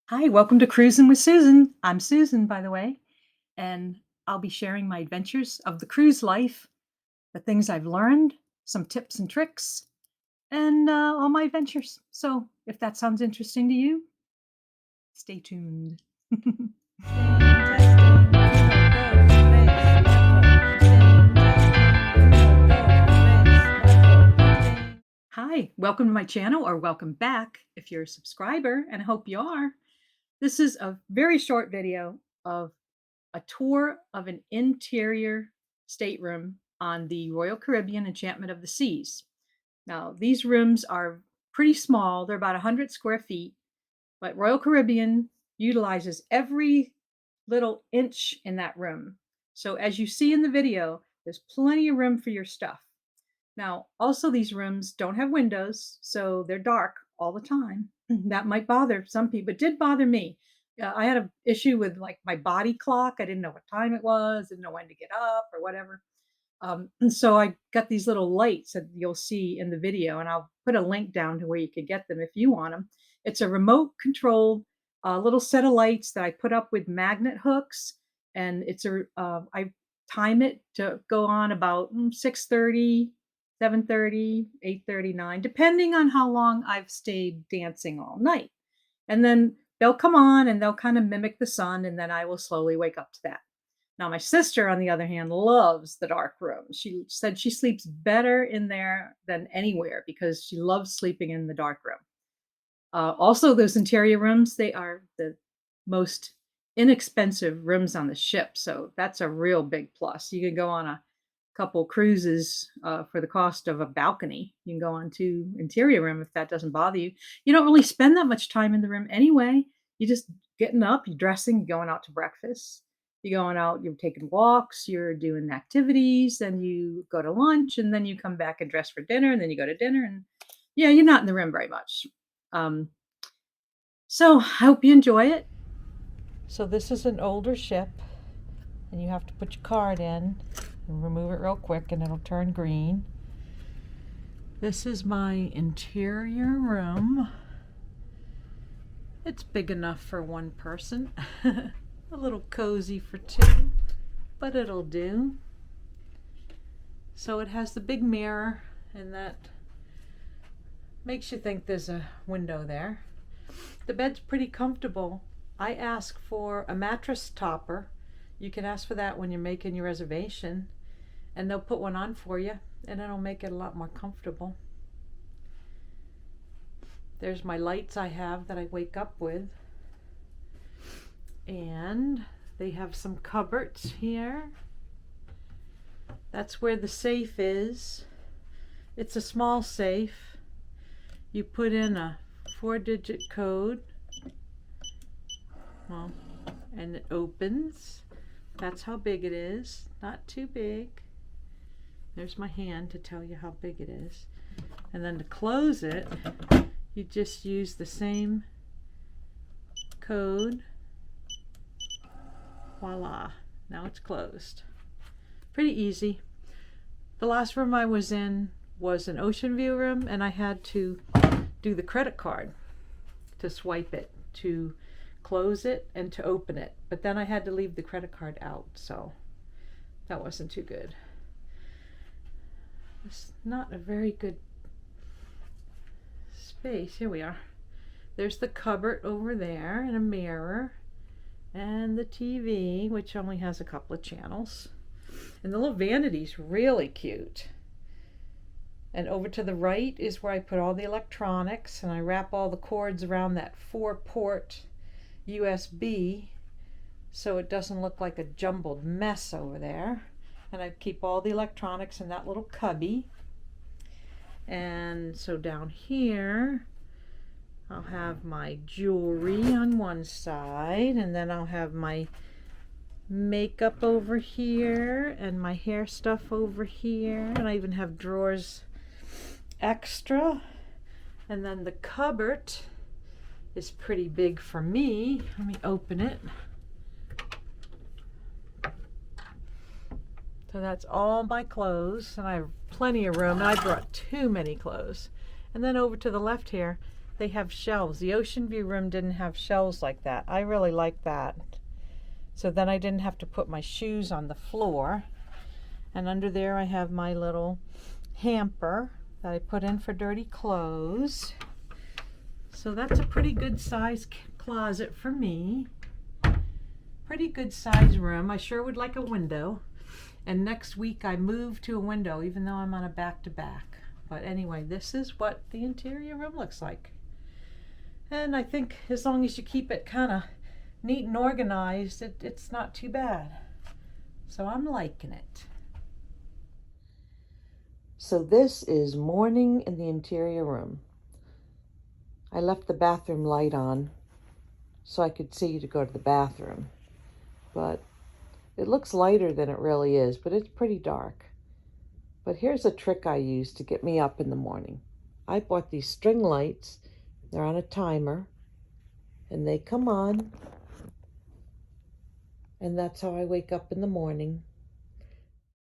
Hi, welcome to Cruising with Susan. I'm Susan, by the way, and I'll be sharing my adventures of the cruise life, the things I've learned, some tips and tricks, and all my adventures. So, if that sounds interesting to you, stay tuned. Testing, testing, kilo, go, space, Hi, welcome to my channel, or welcome back if you're a subscriber, and I hope you are. This is a very short video of a tour of an interior stateroom on the Royal Caribbean Enchantment of the Seas. Now, these rooms are pretty small. They're about 100 square feet, but Royal Caribbean utilizes every little inch in that room. So as you see in the video, there's plenty of room for your stuff. Now, also these rooms don't have windows, so they're dark all the time. That might bother some people. It did bother me. I had an issue with like my body clock. I didn't know what time it was, didn't know when to get up or whatever. And so I got these little lights that you'll see in the video, and I'll put a link down to where you could get them if you want them. It's a remote controlled little set of lights that I put up with magnet hooks, and I time it to go on about 6:30, 7:30, 8:39, depending on how long I've stayed dancing all night. And then they'll come on and they'll kind of mimic the sun, and then I will slowly wake up to that. Now, my sister, on the other hand, loves the dark room. She said she sleeps better in there than anywhere because she loves sleeping in the dark room. Also, those interior rooms, they are the most inexpensive rooms on the ship. So that's a real big plus. You can go on a couple cruises for the cost of a balcony. You can go on to interior room if that doesn't bother you. You don't really spend that much time in the room anyway. You just getting up, you're dressing, you're going out to breakfast. You're going out, you're taking walks, you're doing activities, then you go to lunch, and then you come back and dress for dinner, and then you go to dinner, and yeah, you're not in the room very much. Um, so I hope you enjoy it. So this is an older ship, and you have to put your card in and remove it real quick, and it'll turn green. This is my interior room. It's big enough for one person. A little cozy for two, but it'll do. So it has the big mirror, and that makes you think there's a window there. The bed's pretty comfortable. I ask for a mattress topper. You can ask for that when you're making your reservation, and they'll put one on for you, and it'll make it a lot more comfortable. There's my lights I have that I wake up with. And they have some cupboards here. That's where the safe is. It's a small safe. You put in a 4-digit code. Well, and it opens. That's how big it is. Not too big. There's my hand to tell you how big it is. And then to close it, you just use the same code. Voila, now it's closed. Pretty easy. The last room I was in was an ocean view room, and I had to do the credit card to swipe it, to close it, and to open it. But then I had to leave the credit card out, so that wasn't too good. It's not a very good space. Here we are. There's the cupboard over there and a mirror. And the TV, which only has a couple of channels. And the little vanity's really cute. And over to the right is where I put all the electronics, and I wrap all the cords around that 4-port USB so it doesn't look like a jumbled mess over there. And I keep all the electronics in that little cubby. And so down here I'll have my jewelry on one side, and then I'll have my makeup over here and my hair stuff over here, and I even have drawers extra. And then the cupboard is pretty big for me. Let me open it. So that's all my clothes, and I have plenty of room, and I brought too many clothes. And then over to the left here, they have shelves. The ocean view room didn't have shelves like that. I really like that. So then I didn't have to put my shoes on the floor. And under there I have my little hamper that I put in for dirty clothes. So that's a pretty good size closet for me. Pretty good size room. I sure would like a window. And next week I move to a window, even though I'm on a back-to-back. But anyway, this is what the interior room looks like. And I think as long as you keep it kind of neat and organized, it's not too bad. So I'm liking it. So this is morning in the interior room. I left the bathroom light on so I could see to go to the bathroom. But it looks lighter than it really is, but it's pretty dark. But here's a trick I use to get me up in the morning. I bought these string lights. They're on a timer, and they come on, and that's how I wake up in the morning.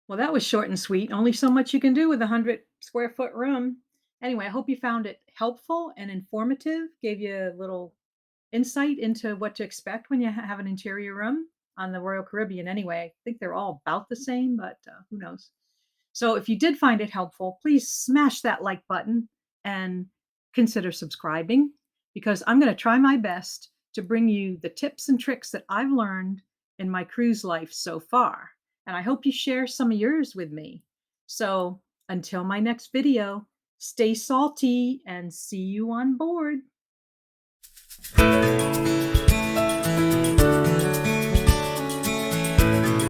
Well, that was short and sweet. Only so much you can do with a 100 square foot room. Anyway, I hope you found it helpful and informative, gave you a little insight into what to expect when you have an interior room on the Royal Caribbean. Anyway, I think they're all about the same, but who knows? So if you did find it helpful, please smash that like button and consider subscribing, because I'm going to try my best to bring you the tips and tricks that I've learned in my cruise life so far. And I hope you share some of yours with me. So until my next video, stay salty and see you on board.